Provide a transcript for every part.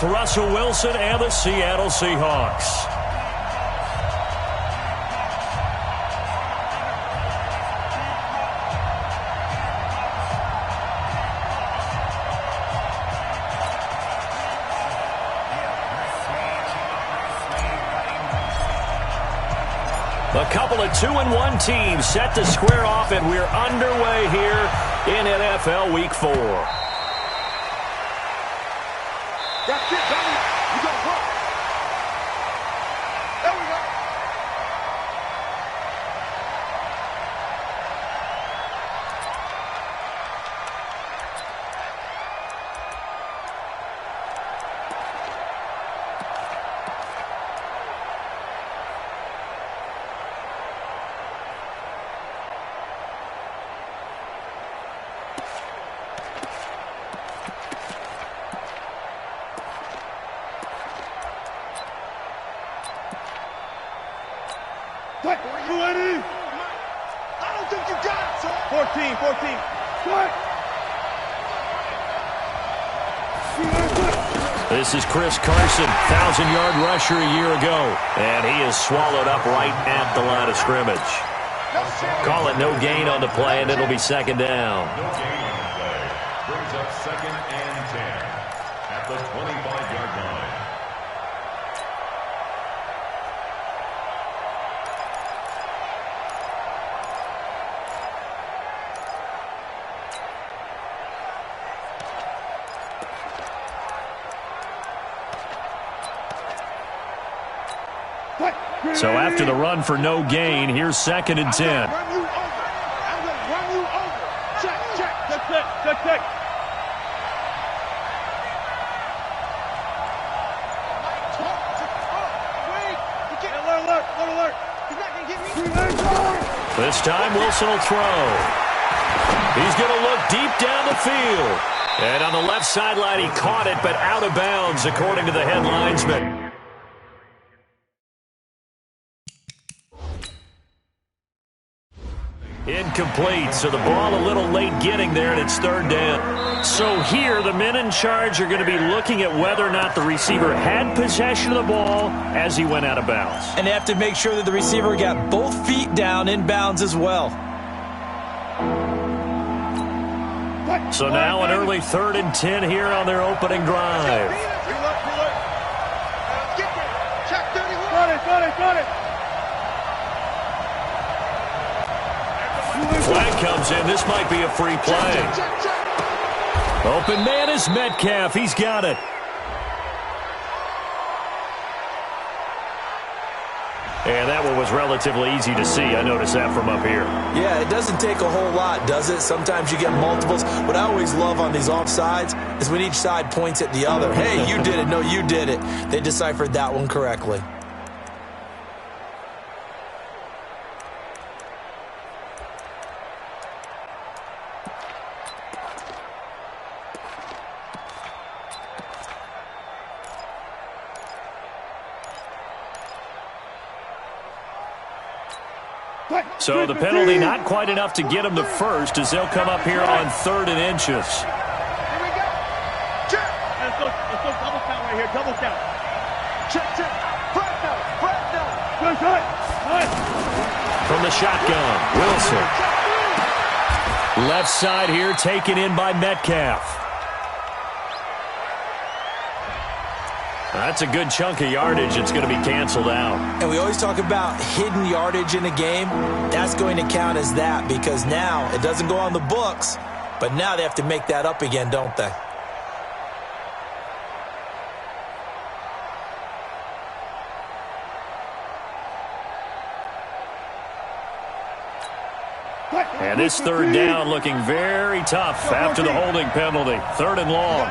with Russell Wilson and the Seattle Seahawks. A couple of 2-1 teams set to square off, and we're underway here in NFL Week 4. That's it, baby. You got work. There we go. I don't think you got it, son. 14. What? This is Chris Carson, 1,000-yard rusher a year ago, and he is swallowed up right at the line of scrimmage. Call it no gain on the play, and it'll be second down. No gain on the play. Brings up 2nd and 10 at the 25-yard line. So after the run for no gain, here's 2nd and 10. I'm going to run you over. Check. Check. Alert. He's not going to get me. This time Wilson will throw. He's going to look deep down the field. And on the left sideline, he caught it, but out of bounds, according to the head linesman. Incomplete, so the ball a little late getting there, and it's 3rd down. So here, the men in charge are going to be looking at whether or not the receiver had possession of the ball as he went out of bounds. And they have to make sure that the receiver got both feet down in bounds as well. So now an early 3rd and 10 here on their opening drive. Got it. Flag comes in. This might be a free play. Open man is Metcalf. He's got it. And that one was relatively easy to see. I noticed that from up here. Yeah, it doesn't take a whole lot, does it? Sometimes you get multiples. What I always love on these offsides is when each side points at the other. Hey, you did it. No, you did it. They deciphered that one correctly. So the penalty not quite enough to get him to first as they'll come up here on 3rd and inches. Here we go. Check. Let's go double count right here. Double count. Check. Flat down. Good. From the shotgun, Wilson. Left side here taken in by Metcalf. That's a good chunk of yardage. It's going to be canceled out. And we always talk about hidden yardage in a game. That's going to count as that because now it doesn't go on the books, but now they have to make that up again, don't they? And this 3rd down looking very tough after the holding penalty. 3rd and long.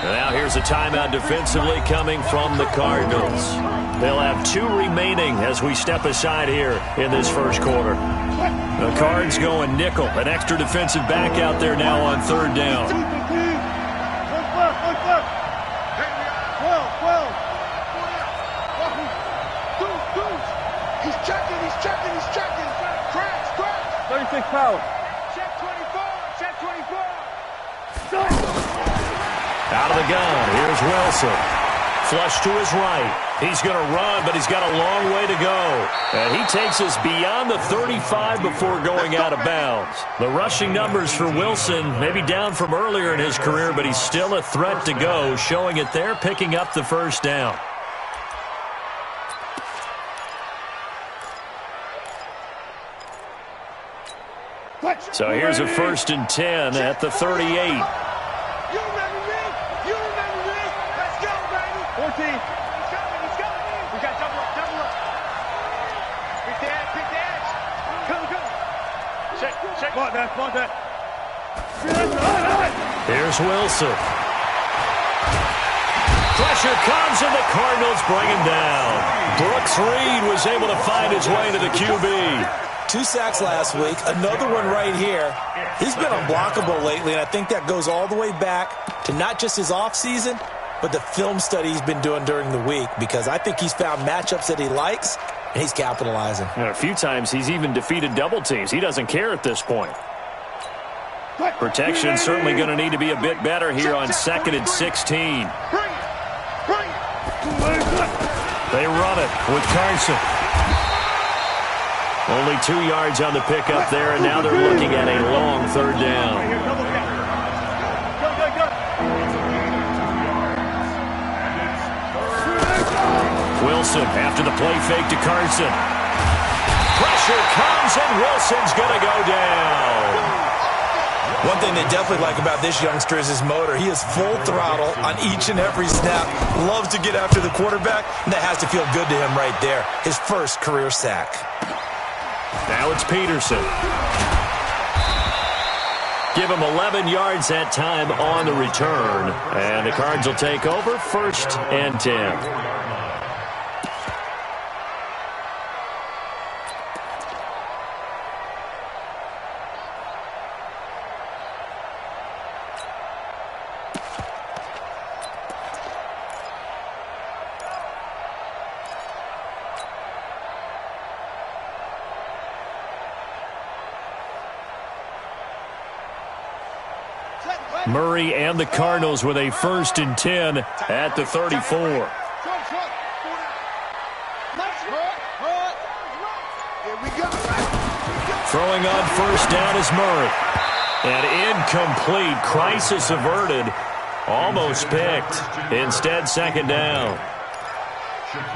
Now here's a timeout defensively coming from the Cardinals. They'll have 2 remaining as we step aside here in this first quarter. The Cards going nickel. An extra defensive back out there now on 3rd down. He's checking. Crash. 36 power. Check 24. Out of the gun, here's Wilson. Flush to his right. He's going to run, but he's got a long way to go. And he takes us beyond the 35 before going out of bounds. The rushing numbers for Wilson maybe down from earlier in his career, but he's still a threat to go, showing it there, picking up the first down. So here's a 1st and 10 at the 38. You remember me? You remember me? Let's go, baby. 14. Let's go. We got double up. Pick the edge. Come. Check. Come on, that. Here's Wilson. Pressure comes, and the Cardinals bring him down. Brooks Reed was able to find his way to the QB. 2 sacks last week, another one right here. He's been unblockable lately, and I think that goes all the way back to not just his offseason, but the film study he's been doing during the week, because I think he's found matchups that he likes, and he's capitalizing. And a few times he's even defeated double teams. He doesn't care at this point. Protection certainly going to need to be a bit better here on 2nd and 16. They run it with Carson. Only 2 yards on the pickup there, and now they're looking at a long 3rd down. Wilson after the play fake to Carson. Pressure comes, and Wilson's going to go down. One thing they definitely like about this youngster is his motor. He is full throttle on each and every snap. Loves to get after the quarterback, and that has to feel good to him right there. His first career sack. Now it's Peterson. Give him 11 yards that time on the return. And the Cards will take over 1st and 10. Murray and the Cardinals with a 1st and 10 at the 34. Throwing on 1st down is Murray. And incomplete. Crisis averted. Almost picked. Instead, 2nd down.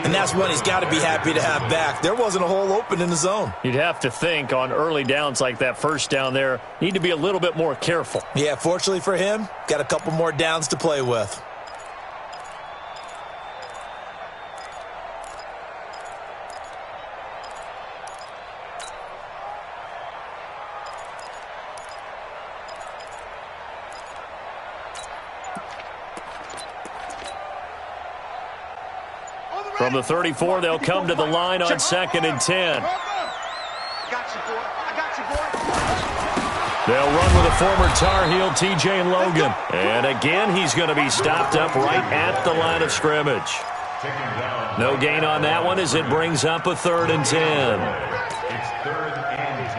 And that's one he's got to be happy to have back. There wasn't a hole open in the zone. You'd have to think on early downs like that 1st down there, need to be a little bit more careful. Yeah, fortunately for him, got a couple more downs to play with. From the 34, they'll come to the line on 2nd and 10. They'll run with a former Tar Heel, T.J. Logan. And again, he's going to be stopped up right at the line of scrimmage. No gain on that one as it brings up a 3rd and 10. It's 3rd and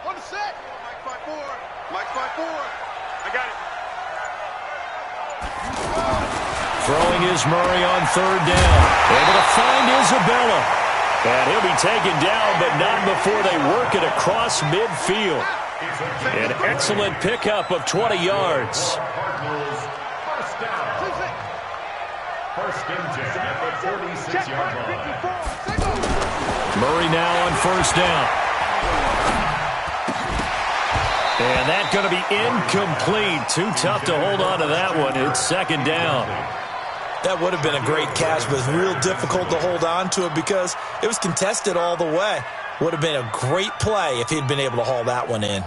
10. On the set. Mike 5-4. I got it. Throwing is Murray on 3rd down. Able to find Isabella. And he'll be taken down, but not before they work it across midfield. An excellent pickup of 20 yards. Cardinals, 1st down. 1st and 10 at the 46-yard line. Murray now on 1st down. And that's going to be incomplete. Too tough to hold on to that one. It's 2nd down. That would have been a great catch, but it was real difficult to hold on to it because it was contested all the way. Would have been a great play if he'd been able to haul that one in.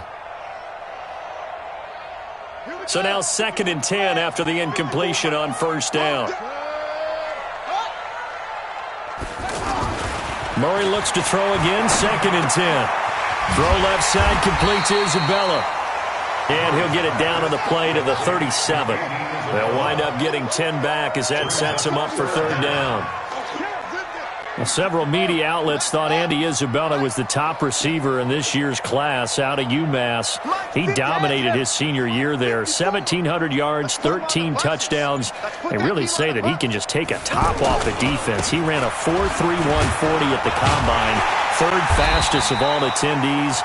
So now 2nd and 10 after the incompletion on 1st down. Murray looks to throw again, 2nd and 10. Throw left side, complete to Isabella. And he'll get it down on the play to the 37. They'll wind up getting 10 back as that sets him up for 3rd down. Well, several media outlets thought Andy Isabella was the top receiver in this year's class out of UMass. He dominated his senior year there. 1,700 yards, 13 touchdowns. They really say that he can just take a top off the defense. He ran a 4.31 40 at the combine, third fastest of all attendees.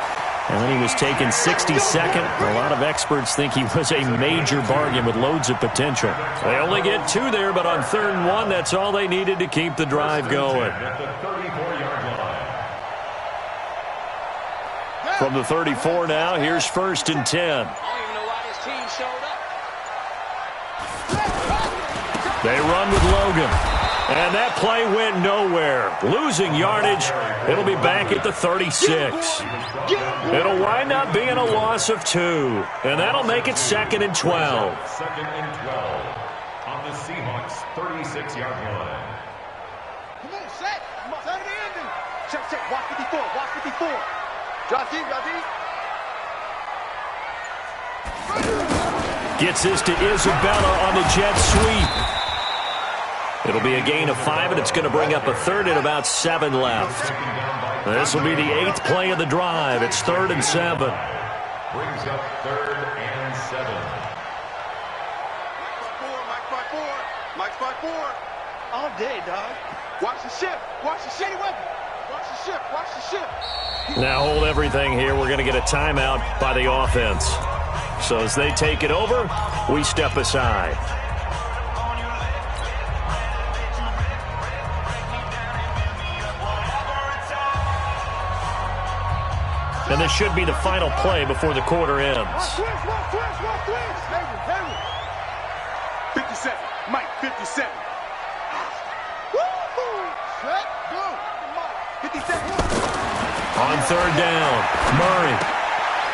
And then he was taken 62nd. A lot of experts think he was a major bargain with loads of potential. They only get 2 there, but on 3rd and 1, that's all they needed to keep the drive going. From the 34 now, here's 1st and 10. I don't even know why this team showed up. They run with Logan. And that play went nowhere. Losing yardage. It'll be back at the 36. It'll wind up being a loss of 2. And that'll make it 2nd and 12. 2nd and 12 on the Seahawks' 36-yard line. Come on, set. Come on, set the ending. Check. Watch 54. Watch 54. Drop deep. Gets this to Isabella on the jet sweep. It'll be a gain of 5, and it's going to bring up a 3rd and about 7 left. This will be the 8th play of the drive. It's 3rd and 7. Brings up 3rd and 7. Mike 5-4. All day, dog. Watch the ship. Watch the shitty weapon. Watch the ship. Now hold everything here. We're going to get a timeout by the offense. So as they take it over, we step aside. And this should be the final play before the quarter ends. 57. Mike, 57. Set, go. Mike, 57. On 3rd down, Murray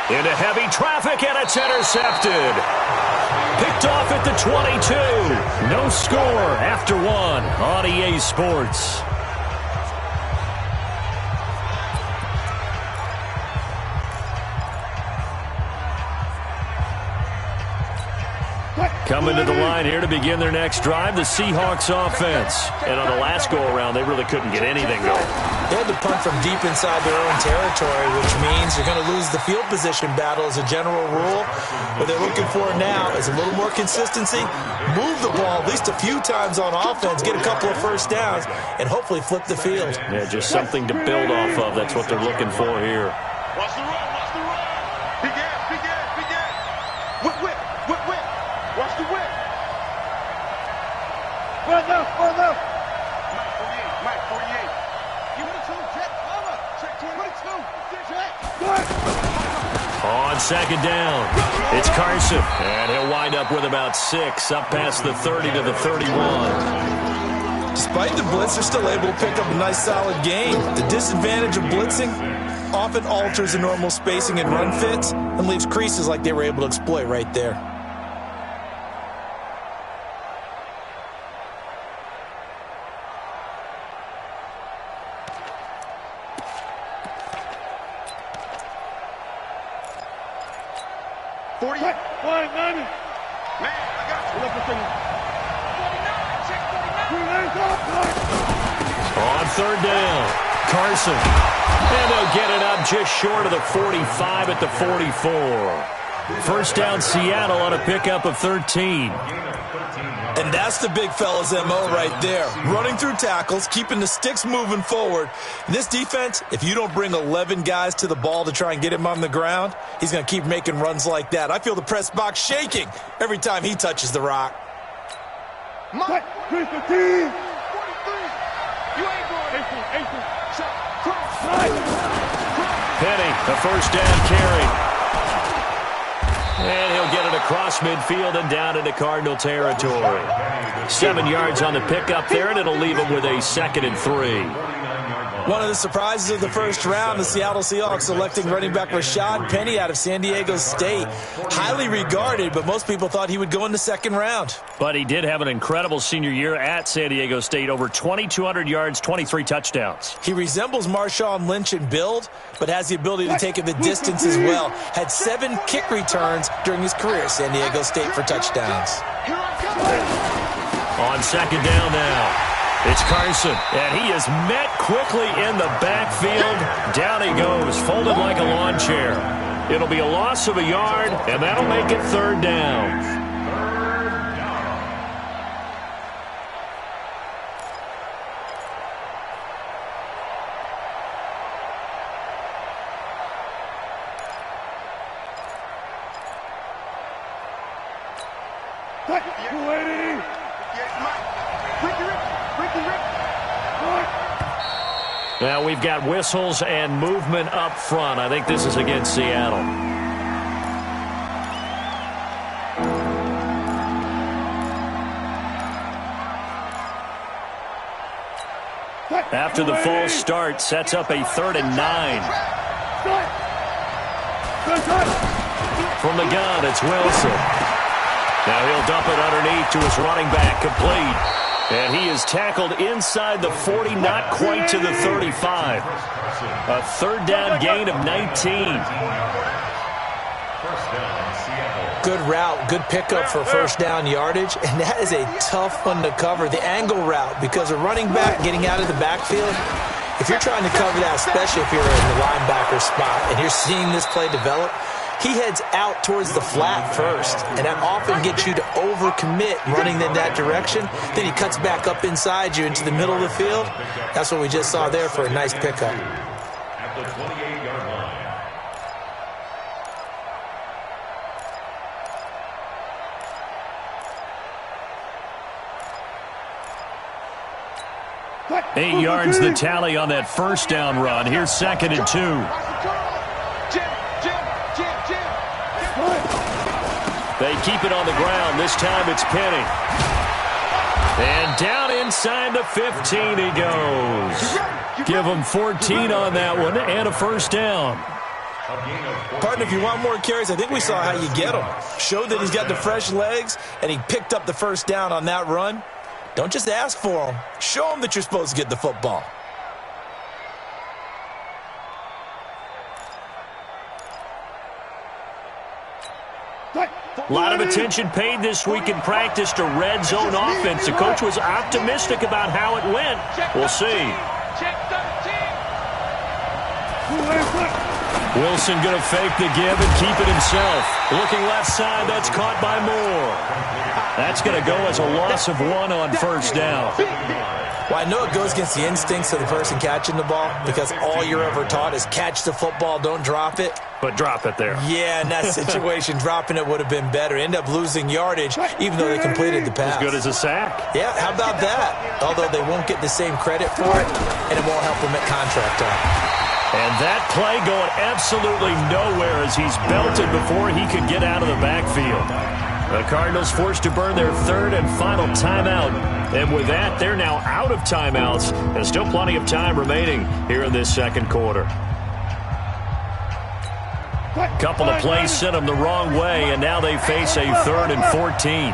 into heavy traffic, and it's intercepted. Picked off at the 22. No score after 1 on EA Sports. Coming to the line here to begin their next drive, the Seahawks offense. And on the last go-around, they really couldn't get anything going. They had to punt from deep inside their own territory, which means you're going to lose the field position battle as a general rule. What they're looking for now is a little more consistency, move the ball at least a few times on offense, get a couple of first downs, and hopefully flip the field. Yeah, just something to build off of. That's what they're looking for here. Watch the run. Big ass. Whip. Watch the whip. Run up. Mike 48. Give me the 2, check. Cover. Check 22. Check. On 2nd down, it's Carson. And he'll wind up with about 6, up past the 30 to the 31. Despite the blitz, they're still able to pick up a nice solid gain. The disadvantage of blitzing often alters the normal spacing and run fits and leaves creases like they were able to exploit right there. On 3rd down, Carson. And they'll get it up just short of the 45 at the 44. First down, Seattle on a pickup of 13. And that's the big fella's MO right there. Running through tackles, keeping the sticks moving forward. In this defense, if you don't bring 11 guys to the ball to try and get him on the ground, he's going to keep making runs like that. I feel the press box shaking every time he touches the rock. Mike, 15. 43. You ain't going. 18. Penny, the first down carry. And he'll get it across midfield and down into Cardinal territory. 7 yards on the pickup there, and it'll leave him with a 2nd and 3. One of the surprises of the first round, the Seattle Seahawks selecting running back Rashad Penny out of San Diego State. Highly regarded, but most people thought he would go in the 2nd round. But he did have an incredible senior year at San Diego State. Over 2,200 yards, 23 touchdowns. He resembles Marshawn Lynch in build, but has the ability to take it the distance as well. Had 7 kick returns during his career at San Diego State for touchdowns. On 2nd down now, It's Carson, and he is met quickly in the backfield. Down he goes, folded like a lawn chair. It'll be a loss of a yard, and that'll make it 3rd down. Now we've got whistles and movement up front. I think this is against Seattle. After the false start, sets up a 3rd and 9. From the gun, it's Wilson. Now he'll dump it underneath to his running back, complete. And he is tackled inside the 40, not quite to the 35. A 3rd down gain of 19. Good route, good pickup for 1st down yardage, and that is a tough one to cover, the angle route, because a running back getting out of the backfield, if you're trying to cover that, especially if you're in the linebacker spot, and you're seeing this play develop, he heads out towards the flat first, and that often gets you to overcommit running in that direction. Then he cuts back up inside you into the middle of the field. That's what we just saw there for a nice pickup. At the 28-yard line. 8 yards the tally on that 1st down run. Here's 2nd and 2. They keep it on the ground. This time it's Penny. And down inside the 15 he goes. Give him 14 on that one and a 1st down. Partner, if you want more carries, I think we saw how you get them. Showed that he's got the fresh legs, and he picked up the 1st down on that run. Don't just ask for them. Show them that you're supposed to get the football. A lot of attention paid this week in practice to red zone offense. The coach was optimistic about how it went. We'll see. Wilson going to fake the give and keep it himself. Looking left side, that's caught by Moore. That's going to go as a loss of 1 on 1st down. Well, I know it goes against the instincts of the person catching the ball because all you're ever taught is catch the football, don't drop it. But drop it there. Yeah, in that situation, dropping it would have been better. End up losing yardage, even though they completed the pass. As good as a sack. Yeah, how about that? Although they won't get the same credit for it, and it won't help them at contract time. And that play going absolutely nowhere as he's belted before he could get out of the backfield. The Cardinals forced to burn their 3rd and final timeout. And with that, they're now out of timeouts. There's still plenty of time remaining here in this 2nd quarter. Couple of plays sent them the wrong way, and now they face a 3rd and 14.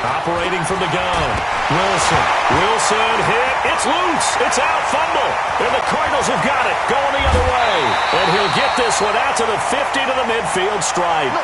Operating from the gun. Wilson hit. It's loose. It's out. Fumble. And the Cardinals have got it. Going the other way. And he'll get this one out to the 50 to the midfield stripe.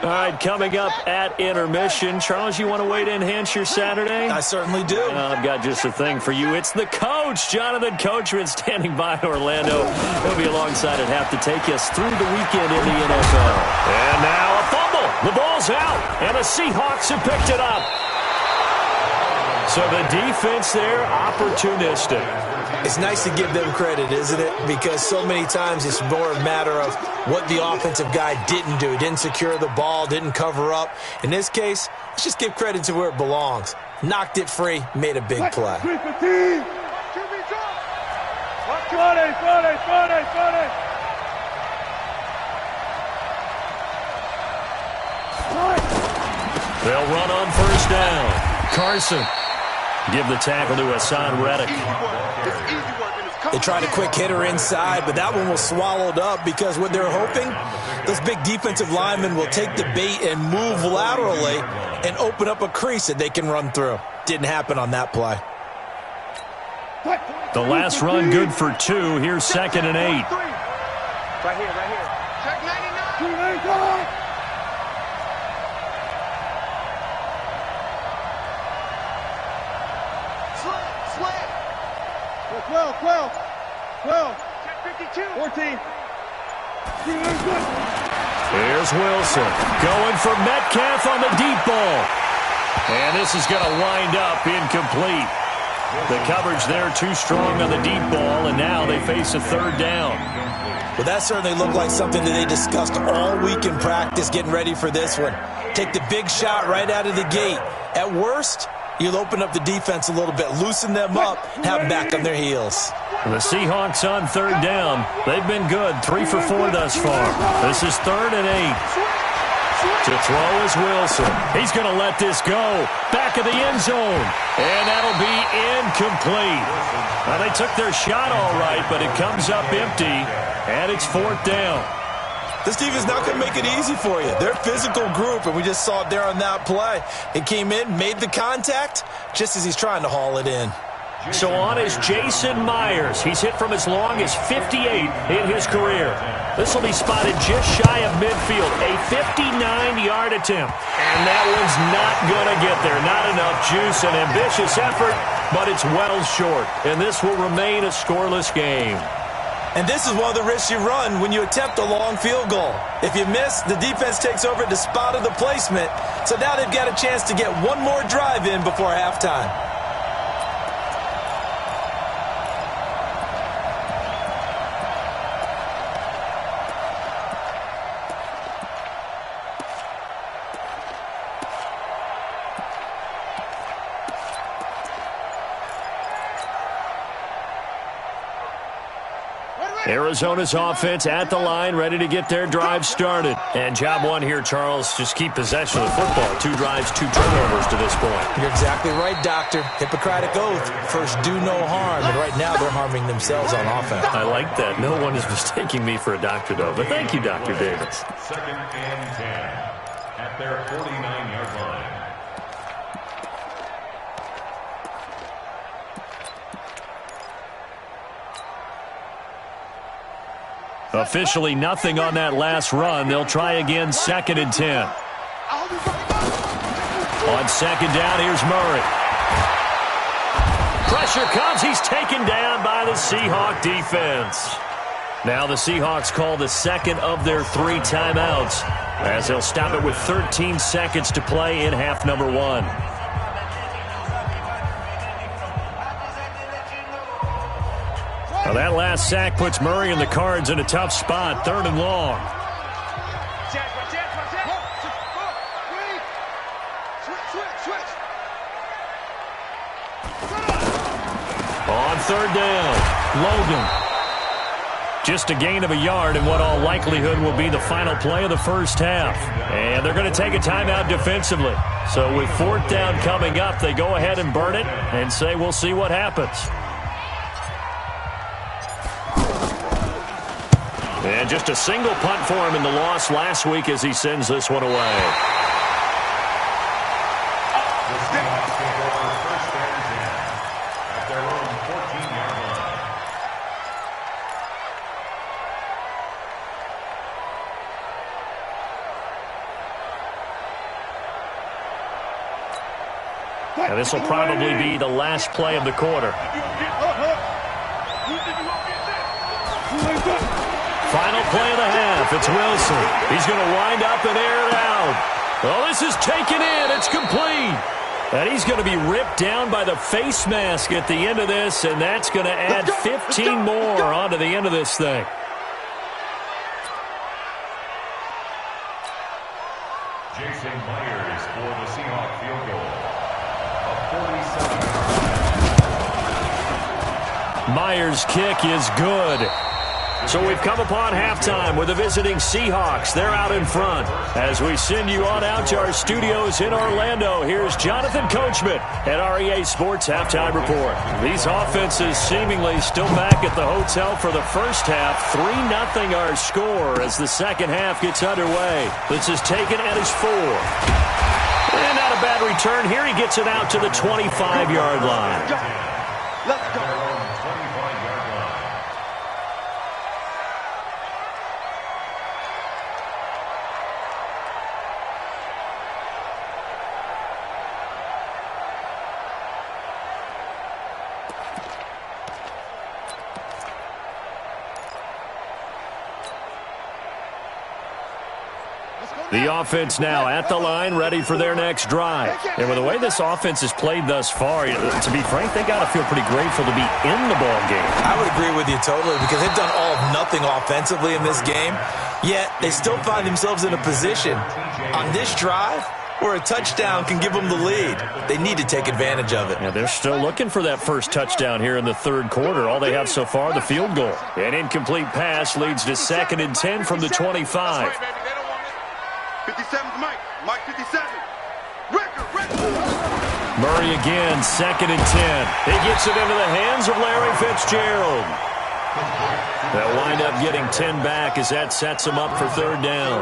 All right, coming up at intermission. Charles, you want to wait to enhance your Saturday? I certainly do. I've got just a thing for you. It's the coach, Jonathan Coachman, standing by in Orlando. He'll be alongside at half to take us through the weekend in the NFL. And now a fumble. The ball's out, and the Seahawks have picked it up. So the defense there, opportunistic. It's nice to give them credit, isn't it? Because so many times it's more a matter of what the offensive guy didn't do. Didn't secure the ball, didn't cover up. In this case, let's just give credit to where it belongs. Knocked it free, made a big play. They'll run on 1st down. Carson. Give the tackle to Hassan Reddick. They tried a quick hitter inside, but that one was swallowed up because what they're hoping, those big defensive linemen will take the bait and move laterally and open up a crease that they can run through. Didn't happen on that play. The last run good for 2. Here's 2nd and 8. Right here, right here. Check 99. Slant. 12. Check 52. 14. Here's Wilson going for Metcalf on the deep ball. And this is going to wind up incomplete. The coverage there too strong on the deep ball, and now they face a 3rd down. Well, that certainly looked like something that they discussed all week in practice getting ready for this one. Take the big shot right out of the gate. At worst, you'll open up the defense a little bit, loosen them up, and have them back on their heels. The Seahawks on 3rd down. They've been good, 3 for 4 thus far. This is 3rd and 8. To throw is Wilson. He's going to let this go. Back of the end zone. And that'll be incomplete. Now, they took their shot all right, but it comes up empty, and it's 4th down. This defense not going to make it easy for you. They're a physical group, and we just saw it there on that play. It came in, made the contact, just as he's trying to haul it in. So on is Jason Myers. He's hit from as long as 58 in his career. This will be spotted just shy of midfield. A 59-yard attempt. And that one's not going to get there. Not enough juice, an ambitious effort, but it's well short. And this will remain a scoreless game. And this is one of the risks you run when you attempt a long field goal. If you miss, the defense takes over at the spot of the placement. So now they've got a chance to get one more drive in before halftime. Arizona's offense at the line, ready to get their drive started. And job one here, Charles, just keep possession of the football. 2 drives, 2 turnovers to this point. You're exactly right, Doctor. Hippocratic oath. First, do no harm. And right now, they're harming themselves on offense. I like that. No one is mistaking me for a doctor, though. But thank you, Dr. Davis. 2nd and 10 at their 49-yard line. Officially nothing on that last run. They'll try again, 2nd and 10. On 2nd down, here's Murray. Pressure comes. He's taken down by the Seahawk defense. Now the Seahawks call the 2nd of their 3 timeouts as they'll stop it with 13 seconds to play in half number 1. Now that last sack puts Murray and the Cards in a tough spot, 3rd and long. On 3rd down, Logan. Just a gain of a yard in what all likelihood will be the final play of the first half. And they're going to take a timeout defensively. So with 4th down coming up, they go ahead and burn it and say we'll see what happens. And just a single punt for him in the loss last week as he sends this one away. At their own 14-yard line. And this will probably be the last play of the quarter. Final play of the half. It's Wilson. He's going to wind up and air it out. Oh, this is taken in. It's complete. And he's going to be ripped down by the face mask at the end of this, and that's going to add 15 more onto the end of this thing. Jason Myers for the Seahawk field goal. A 47-yard. Myers' kick is good. So we've come upon halftime with the visiting Seahawks. They're out in front. As we send you on out to our studios in Orlando, here's Jonathan Coachman at REA Sports Halftime Report. These offenses seemingly still back at the hotel for the first half. 3-0 our score as the second half gets underway. This is taken at his 4. And not a bad return here. He gets it out to the 25-yard line. Let's go. The offense now at the line, ready for their next drive. And with the way this offense has played thus far, to be frank, they got to feel pretty grateful to be in the ball game. I would agree with you totally because they've done all of nothing offensively in this game, yet they still find themselves in a position on this drive where a touchdown can give them the lead. They need to take advantage of it. Yeah, they're still looking for that first touchdown here in the third quarter. All they have so far, the field goal. An incomplete pass leads to 2nd and 10 from the 25. 57's Mike. Mike 57. Record. Murray again, 2nd and 10. He gets it into the hands of Larry Fitzgerald. They'll wind up getting 10 back as that sets him up for third down.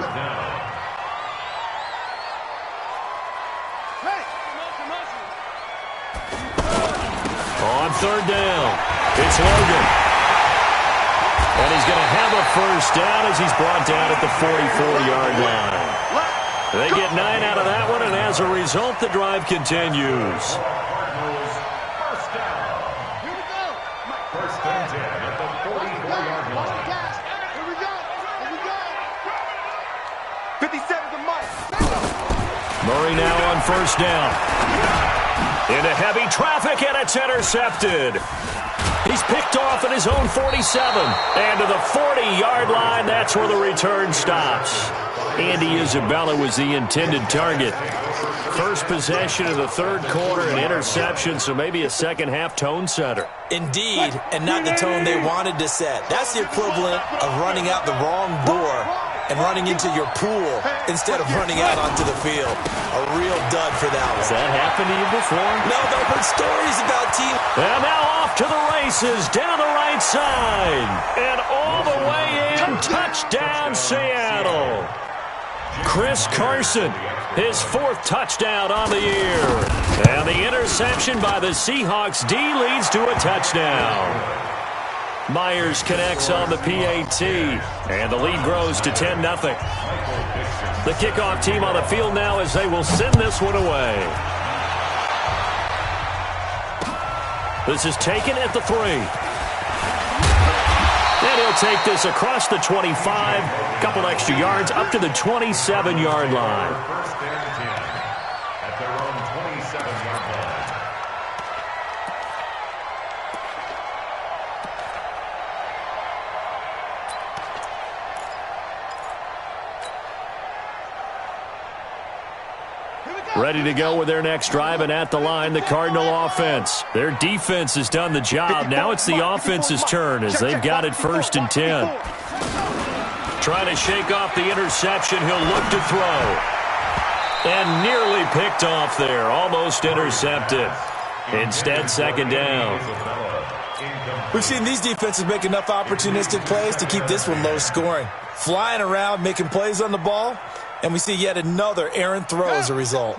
On third down, it's Logan. And he's going to have a first down as he's brought down at the 44-yard line. They get 9 out of that one, and as a result, the drive continues. First down. Here we go. First and 10 at the 44-yard line. Here we go. 57's Mike. Murray now on first down. Into heavy traffic, and it's intercepted. He's picked off at his own 47. And to the 40-yard line, that's where the return stops. Andy Isabella was the intended target. First possession of the third quarter, an interception, so maybe a second-half tone setter. Indeed, and not the tone they wanted to set. That's the equivalent of running out the wrong door and running into your pool instead of running out onto the field. A real dud for that one. Has that happened to you before? No, but I've heard stories about teams. And now off to the races, down the right side. And all the way in, touchdown Seattle. Chris Carson, his 4th touchdown on the year. And the interception by the Seahawks D leads to a touchdown. Myers connects on the PAT, and the lead grows to 10-0. The kickoff team on the field now as they will send this one away. This is taken at the 3. And he'll take this across the 25, couple extra yards up to the 27-yard line. First and 10 at their own 27-yard line. Ready to go with their next drive, and at the line, the Cardinal offense. Their defense has done the job. Now it's the offense's turn as they've got it 1st and 10. Trying to shake off the interception. He'll look to throw. And nearly picked off there. Almost intercepted. Instead, 2nd down. We've seen these defenses make enough opportunistic plays to keep this one low scoring. Flying around, making plays on the ball. And we see yet another errant throw as a result.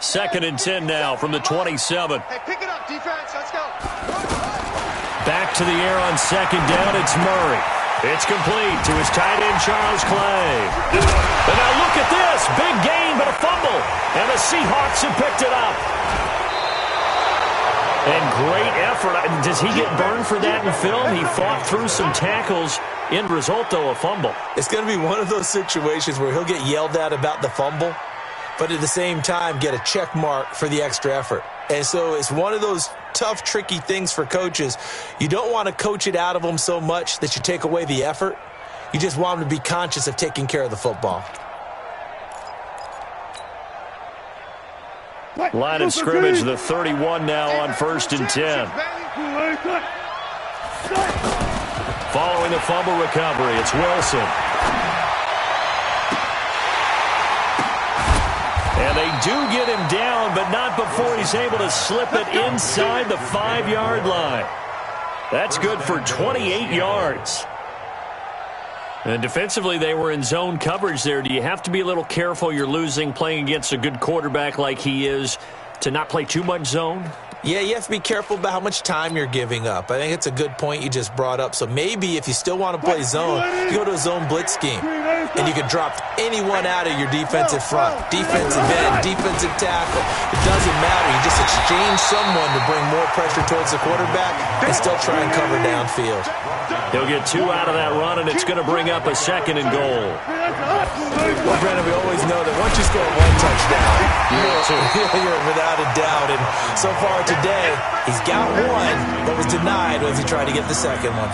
2nd and 10 now from the 27. Hey, pick it up, defense. Let's go. Back to the air on 2nd down. It's Murray. It's complete to his tight end, Charles Clay. And now look at this. Big gain, but a fumble. And the Seahawks have picked it up. And great effort. Does he get burned for that in film? He fought through some tackles. End result, though, a fumble. It's going to be one of those situations where he'll get yelled at about the fumble, but at the same time get a check mark for the extra effort. And so it's one of those tough, tricky things for coaches. You don't want to coach it out of them so much that you take away the effort. You just want them to be conscious of taking care of the football. Line of scrimmage, the 31 now on 1st and 10. Following the fumble recovery, it's Wilson. And they do get him down, but not before he's able to slip it inside the 5-yard line. That's good for 28 yards. And defensively, they were in zone coverage there. Do you have to be a little careful? You're losing, playing against a good quarterback like he is, to not play too much zone? Yeah, you have to be careful about how much time you're giving up. I think it's a good point you just brought up. So maybe if you still want to play zone, you go to a zone blitz scheme. And you can drop anyone out of your defensive front. Defensive end, defensive tackle. It doesn't matter. You just exchange someone to bring more pressure towards the quarterback and still try and cover downfield. He'll get 2 out of that run, and it's going to bring up a 2nd and goal. Well, Brandon, we always know that once you score 1 touchdown, you're without a doubt. And so far today, he's got 1, but was denied as he tried to get the 2nd one.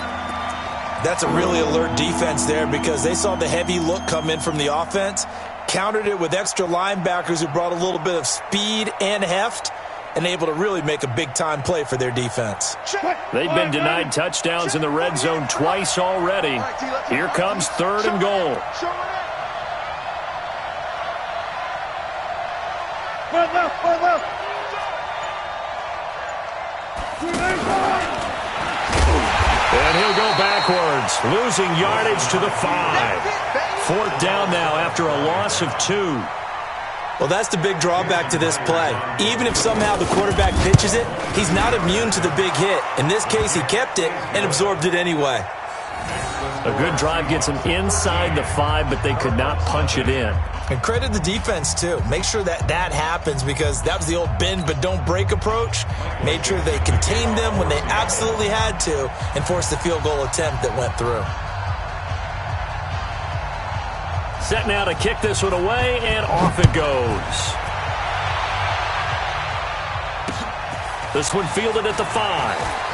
That's a really alert defense there because they saw the heavy look come in from the offense, countered it with extra linebackers who brought a little bit of speed and heft, and able to really make a big-time play for their defense. They've been denied touchdowns in the red zone twice already. Here comes 3rd and goal. And he'll go backwards, losing yardage to the 5. 4th down now after a loss of 2. Well, that's the big drawback to this play. Even if somehow the quarterback pitches it, he's not immune to the big hit. In this case, he kept it and absorbed it anyway. A good drive gets him inside the 5, but they could not punch it in. And credit the defense, too. Make sure that happens because that was the old bend but don't break approach. Made sure they contained them when they absolutely had to and forced the field goal attempt that went through. Set now to kick this one away, and off it goes. This one fielded at the 5.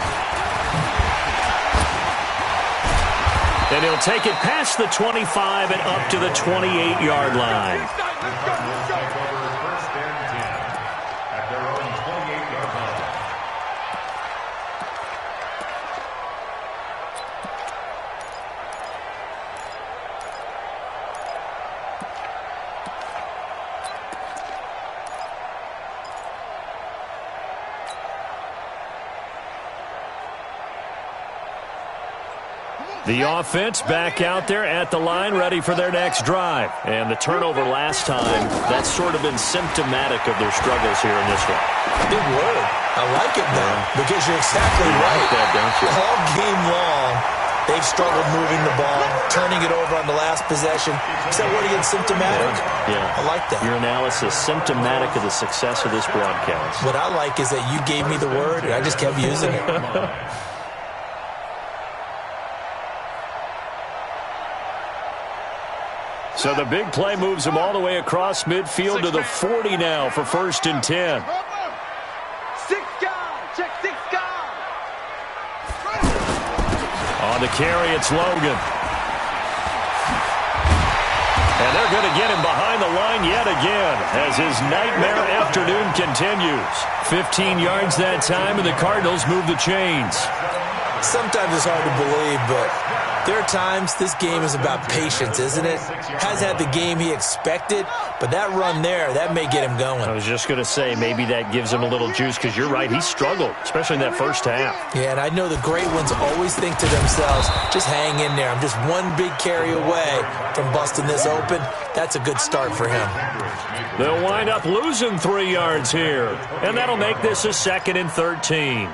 And he'll take it past the 25 and up to the 28-yard line. Let's take over 1st and 10 at their own 28-yard line. The offense back out there at the line, ready for their next drive. And the turnover last time, that's sort of been symptomatic of their struggles here in this one. Big word. I like it, though, because you're exactly right. You like that, don't you? All game long, they've struggled moving the ball, turning it over on the last possession. Is that word again, symptomatic? Yeah. I like that. Your analysis, symptomatic of the success of this broadcast. What I like is that you gave me the word, and I just kept using it. So the big play moves him all the way across midfield to the 40 now for 1st and 10. 6 guys. Check 6 guys. On the carry, it's Logan. And they're going to get him behind the line yet again as his nightmare afternoon continues. 15 yards that time, and the Cardinals move the chains. Sometimes it's hard to believe, but there are times this game is about patience, isn't it? Has had the game he expected, but that run there, that may get him going. I was just going to say, maybe that gives him a little juice because you're right, he struggled, especially in that first half. Yeah, and I know the great ones always think to themselves, just hang in there. I'm just one big carry away from busting this open. That's a good start for him. They'll wind up losing 3 yards here, and that'll make this a 2nd and 13.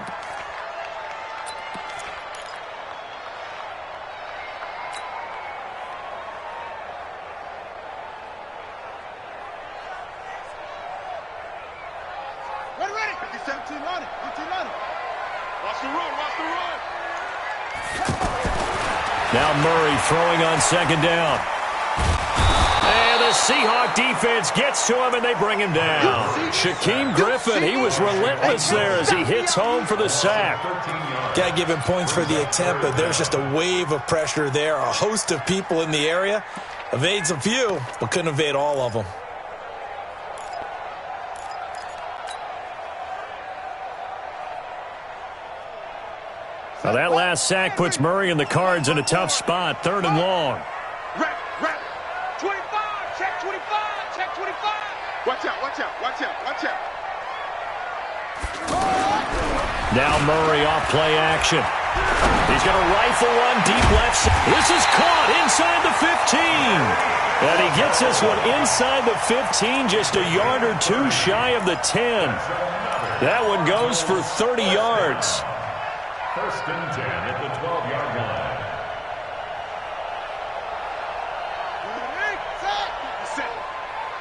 Now Murray throwing on 2nd down. And the Seahawk defense gets to him, and they bring him down. Shaquem Griffin, he was relentless there as he hits home for the sack. Got to give him points for the attempt, but there's just a wave of pressure there. A host of people in the area. Evades a few, but couldn't evade all of them. Now that last sack puts Murray and the Cards in a tough spot, 3rd and long. Rep. 25, check 25, check 25. Watch out. Now Murray off play action. He's going to rifle one deep left. This is caught inside the 15. And he gets this one inside the 15, just a yard or two shy of the 10. That one goes for 30 yards. 1st and 10 at the 12-yard line.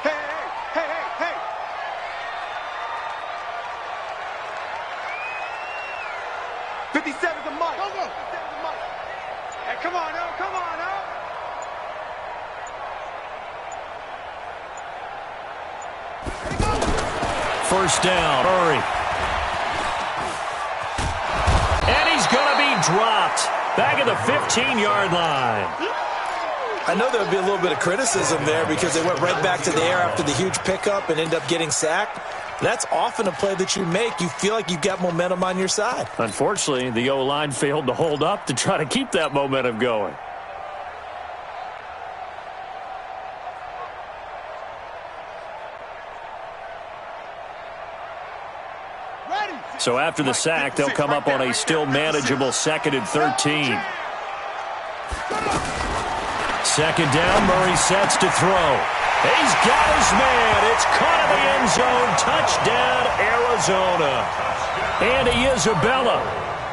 Hey. 57's the mic. Go. Hey, come on, oh. 1st down, Murray. And he's going to be dropped. Back at the 15-yard line. I know there would be a little bit of criticism there because they went right back to the air after the huge pickup and ended up getting sacked. That's often a play that you make. You feel like you've got momentum on your side. Unfortunately, the O-line failed to hold up to try to keep that momentum going. So after the sack, they'll come up on a still manageable 2nd and 13. 2nd down, Murray sets to throw. He's got his man. It's caught in the end zone. Touchdown, Arizona. Andy Isabella,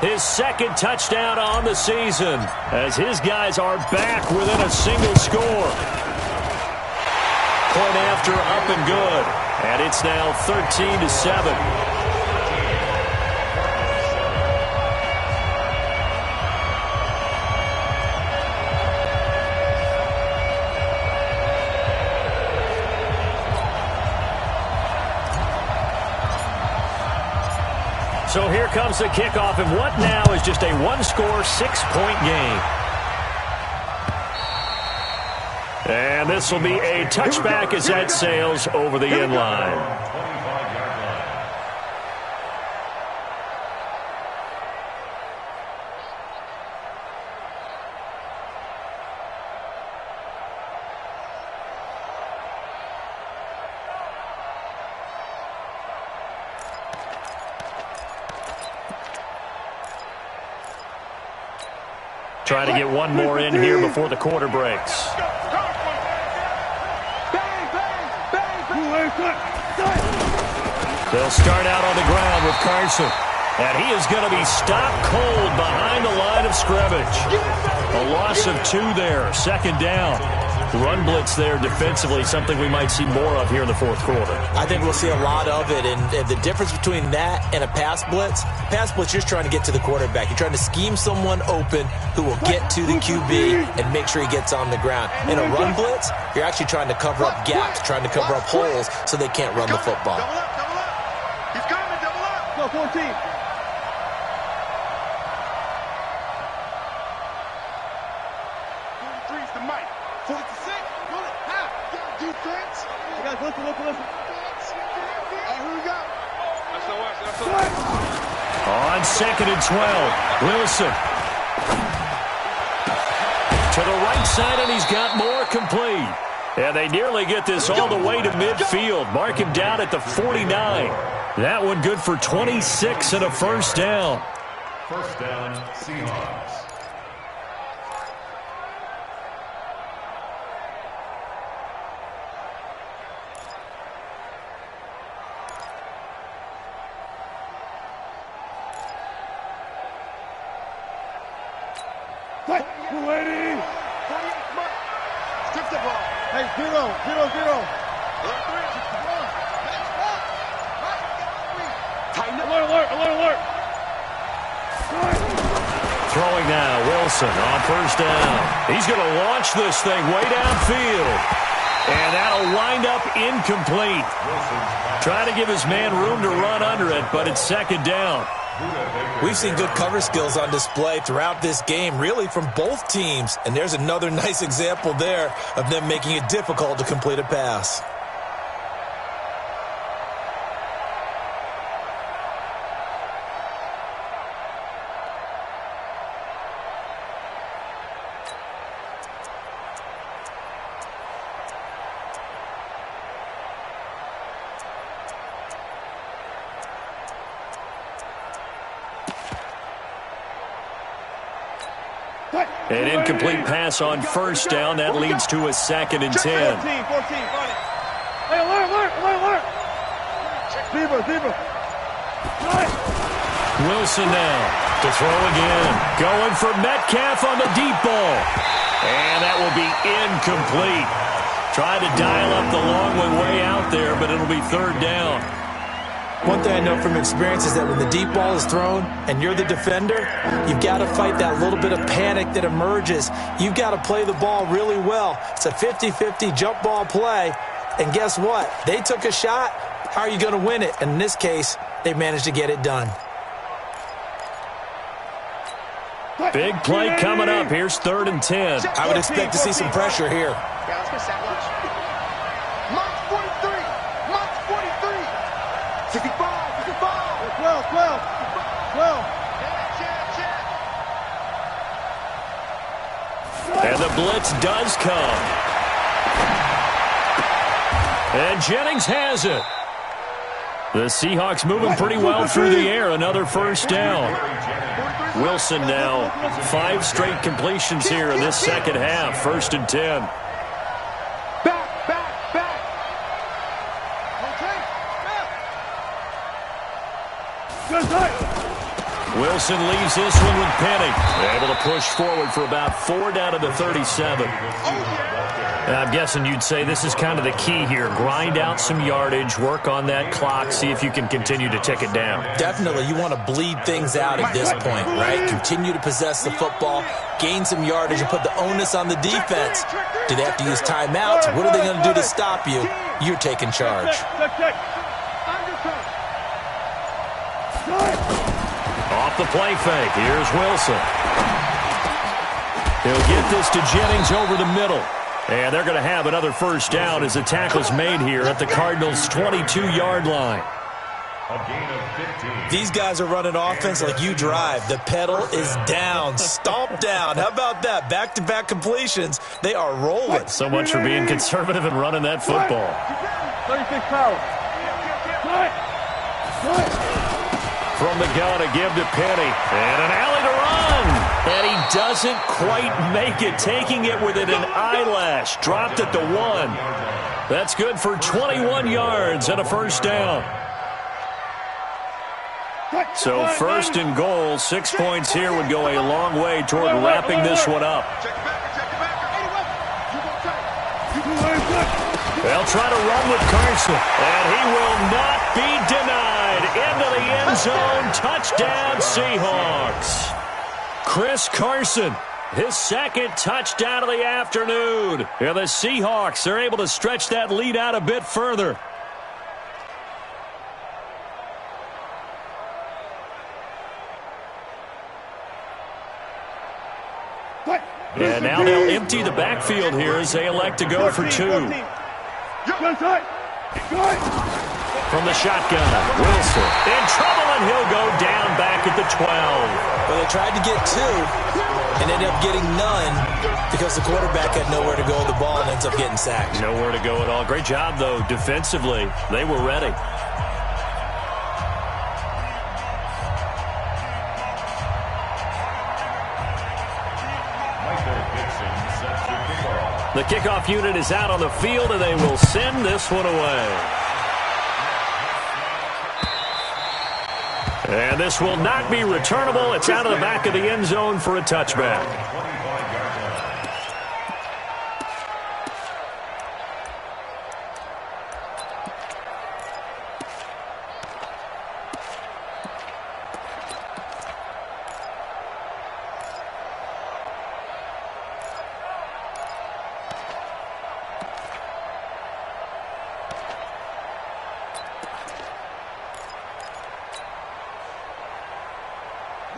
his 2nd touchdown on the season, as his guys are back within a single score. Point after, up and good. And it's now 13-7. So here comes the kickoff, and what now is just a one-score, 6-point game. And this will be a touchback as that sails over the end line. Trying to get one more in here before the quarter breaks. They'll start out on the ground with Carson. And he is going to be stopped cold behind the line of scrimmage. A loss of 2 there, 2nd down. Run blitz there defensively, something we might see more of here in the 4th quarter. I think we'll see a lot of it, and the difference between that and a pass blitz, you're just trying to get to the quarterback. You're trying to scheme someone open who will get to the QB and make sure he gets on the ground. In a run blitz, you're actually trying to cover up gaps, trying to cover up holes so they can't run the football. Double up. He's coming, double up. Go, 14. 43's the mic. 46. Run it. Half. Defense. You guys, listen. All right, here we go. That's the West. On 2nd and 12, Wilson. To the right side, and he's got more complete. And they nearly get this all the way to midfield. Mark him down at the 49. That one good for 26 and a 1st down. 1st down, Seahawks. Ready. 48 mark. Strip the ball. Hey, 0. Tighten up. Alert. Throwing now, Wilson on 1st down. He's going to launch this thing way downfield. And that'll wind up incomplete. Trying to give his man room to run under it, but it's 2nd down. We've seen good cover skills on display throughout this game, really from both teams. And there's another nice example there of them making it difficult to complete a pass. An incomplete pass on first down. That leads to a 2nd and 10. 14, Hey, alert. Zebra. Wilson now to throw again. Going for Metcalf on the deep ball. And that will be incomplete. Tried to dial up the long way out there, but it'll be 3rd down. One thing I know from experience is that when the deep ball is thrown and you're the defender, you've got to fight that little bit of panic that emerges. You've got to play the ball really well. It's a 50-50 jump ball play. And guess what? They took a shot. How are you going to win it? And in this case, they managed to get it done. Big play coming up. Here's 3rd and 10. I would expect to see some pressure here. Yeah, let's get sack lunch. Mark 43. 55. 12. And the blitz does come. And Jennings has it. The Seahawks moving pretty well through the air. Another 1st down. Wilson now 5 straight completions here in this second half. 1st and 10. Back. Wilson leaves this one with Penny. Able to push forward for about 4 down to the 37. I'm guessing you'd say this is kind of the key here. Grind out some yardage, work on that clock, see if you can continue to tick it down. Definitely. You want to bleed things out at this point, right? Continue to possess the football, gain some yardage, and put the onus on the defense. Do they have to use timeouts? What are they going to do to stop you? You're taking charge. Off the play fake. Here's Wilson. He'll get this to Jennings over the middle. And they're going to have another 1st down as the tackle's made here at the Cardinals' 22-yard line. A gain of 15. These guys are running offense like you drive. The pedal is down, stomped down. How about that? Back-to-back completions. They are rolling. So much for being conservative and running that football. 36 power. From the gun, a give to Penny. And an alley to run. And he doesn't quite make it, taking it within an eyelash. Dropped at the 1. That's good for 21 yards and a 1st down. So 1st and goal, 6 points here would go a long way toward wrapping this one up. They'll try to run with Carson, and he will not be denied. Into the end zone, touchdown Seahawks. Chris Carson, his 2nd touchdown of the afternoon. And the Seahawks are able to stretch that lead out a bit further. And now they'll empty the backfield here as they elect to go for 2. From the shotgun, Wilson in trouble, and he'll go down back at the 12. Well, they tried to get 2 and ended up getting none because the quarterback had nowhere to go with the ball and ends up getting sacked. Nowhere to go at all. Great job, though, defensively. They were ready. The kickoff unit is out on the field, and they will send this one away. And this will not be returnable. It's out of the back of the end zone for a touchback.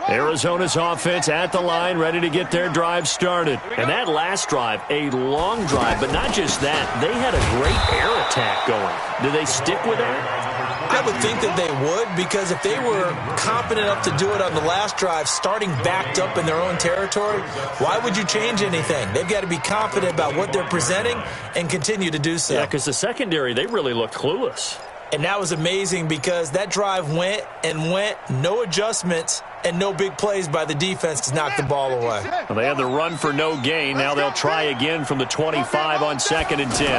Arizona's offense at the line, ready to get their drive started. And that last drive, a long drive, but not just that. They had a great air attack going. Do they stick with that? I would think that they would, because if they were confident enough to do it on the last drive, starting backed up in their own territory, why would you change anything? They've got to be confident about what they're presenting and continue to do so. Yeah, because the secondary, they really look clueless. And that was amazing because that drive went and went, no adjustments and no big plays by the defense to knock the ball away. Well, they had the run for no gain. Now they'll try again from the 25 on 2nd and 10.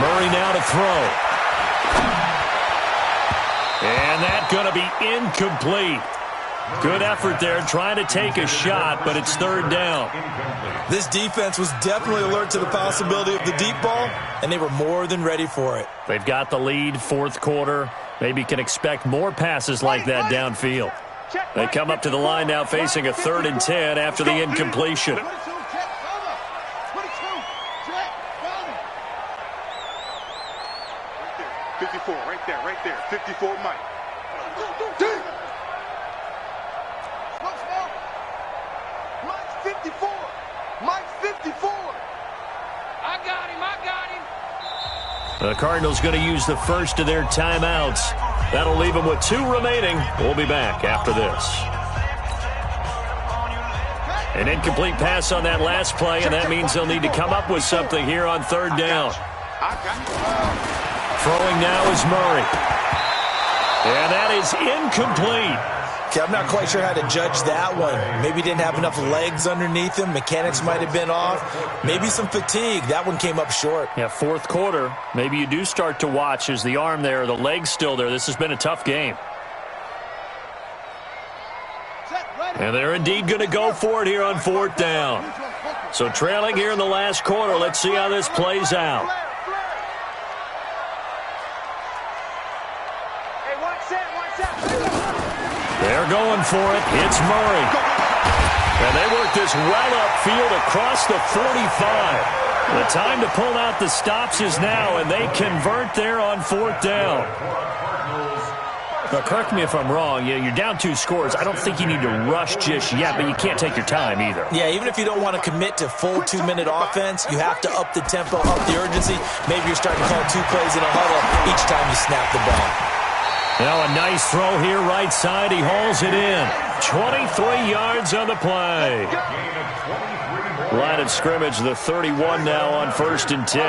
Murray now to throw. And that's going to be incomplete. Good effort there trying to take a shot, but it's 3rd down. This defense was definitely alert to the possibility of the deep ball, and they were more than ready for it. They've got the lead, 4th quarter. Maybe can expect more passes like that downfield. They come up to the line now facing a 3rd and 10 after the incompletion. 54, right there. 54, Mike. Mike's 54. Mike's 54. I got him. The Cardinals going to use the first of their timeouts. That'll leave them with 2 remaining. We'll be back after this. An incomplete pass on that last play, and that means they'll need to come up with something here on 3rd down. Throwing now is Murray. And that is incomplete. Okay, I'm not quite sure how to judge that one. Maybe he didn't have enough legs underneath him. Mechanics might have been off. Maybe some fatigue. That one came up short. Yeah, 4th quarter. Maybe you do start to watch. Is the arm there, the leg's still there? This has been a tough game. And they're indeed going to go for it here on 4th down. So trailing here in the last quarter. Let's see how this plays out. They're going for it. It's Murray. And they work this well upfield across the 45. The time to pull out the stops is now, and they convert there on 4th down. Now, correct me if I'm wrong. You're down 2 scores. I don't think you need to rush just yet, but you can't take your time either. Yeah, even if you don't want to commit to full 2-minute offense, you have to up the tempo, up the urgency. Maybe you're starting to call 2 plays in a huddle each time you snap the ball. Now a nice throw here right side. He hauls it in. 23 yards on the play. Line of scrimmage, the 31 now on 1st and 10.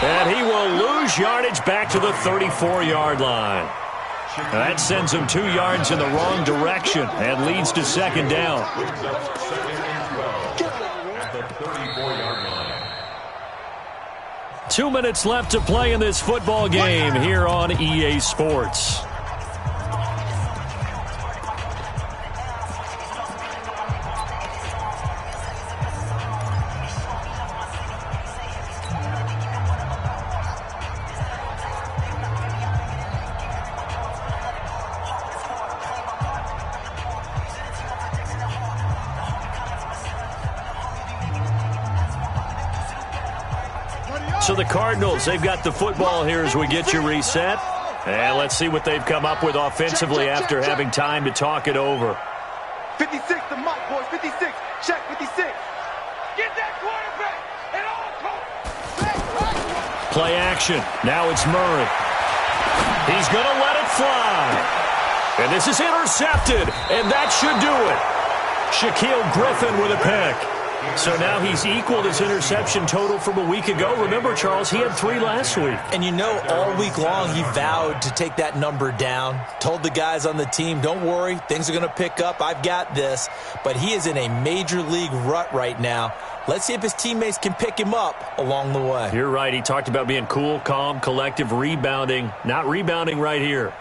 And he will lose yardage back to the 34-yard line. That sends him 2 yards in the wrong direction and leads to 2nd down. 2 minutes left to play in this football game here on EA Sports. So the Cardinals, they've got the football here as we get you reset. And let's see what they've come up with offensively after having time to talk it over. 56 to Mike, boys. 56. Check 56. Get that quarterback and all coach. Play action. Now it's Murray. He's going to let it fly. And this is intercepted. And that should do it. Shaquille Griffin with a pick. So now he's equaled his interception total from a week ago. Remember, Charles, he had 3 last week. And you know, all week long he vowed to take that number down. Told the guys on the team, don't worry, things are going to pick up. I've got this. But he is in a major league rut right now. Let's see if his teammates can pick him up along the way. You're right. He talked about being cool, calm, collective, rebounding. Not rebounding right here.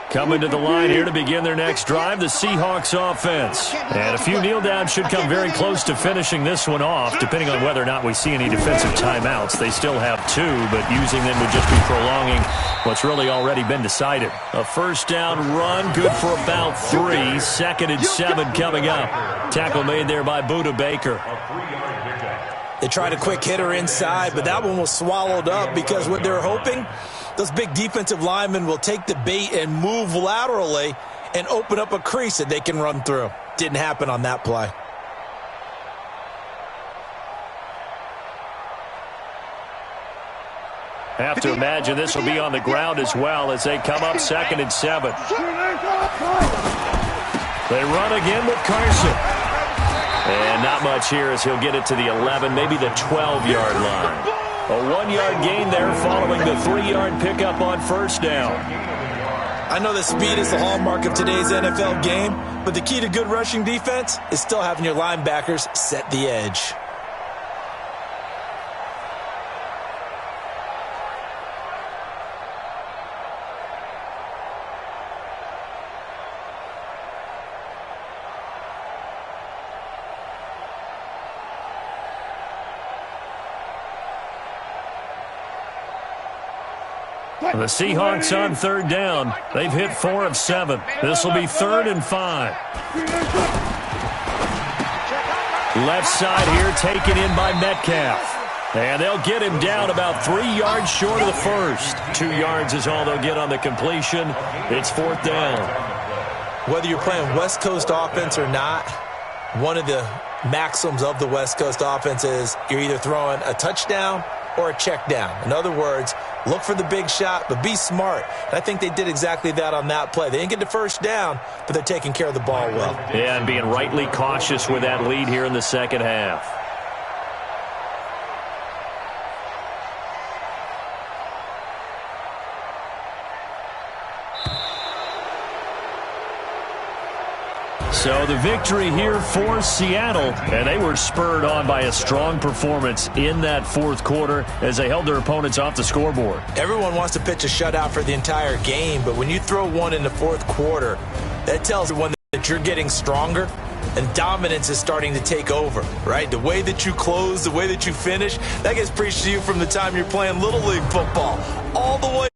Coming to the line here to begin their next drive, the Seahawks offense. And a few kneel downs should come very close to finishing this one off, depending on whether or not we see any defensive timeouts. They still have 2, but using them would just be prolonging what's really already been decided. A 1st down run, good for about 3. 2nd and 7 coming up. Tackle made there by Budda Baker. They tried a quick hitter inside, but that one was swallowed up because what they're hoping, those big defensive linemen will take the bait and move laterally and open up a crease that they can run through. Didn't happen on that play. Have to imagine this will be on the ground as well as they come up 2nd and 7. They run again with Carson. And not much here as he'll get it to the 11, maybe the 12-yard line. A 1-yard gain there following the 3-yard pickup on first down. I know that speed is the hallmark of today's NFL game, but the key to good rushing defense is still having your linebackers set the edge. The Seahawks on 3rd down. They've hit 4 of 7. This will be 3rd and 5. Left side here taken in by Metcalf. And they'll get him down about 3 yards short of the first. 2 yards is all they'll get on the completion. It's 4th down. Whether you're playing West Coast offense or not, one of the maxims of the West Coast offense is you're either throwing a touchdown or a check down. In other words, look for the big shot, but be smart. And I think they did exactly that on that play. They didn't get the first down, but they're taking care of the ball well. Yeah, and being rightly cautious with that lead here in the second half. So the victory here for Seattle, and they were spurred on by a strong performance in that 4th quarter as they held their opponents off the scoreboard. Everyone wants to pitch a shutout for the entire game, but when you throw one in the 4th quarter, that tells everyone that you're getting stronger and dominance is starting to take over, right? The way that you close, the way that you finish, that gets preached to you from the time you're playing Little League football all the way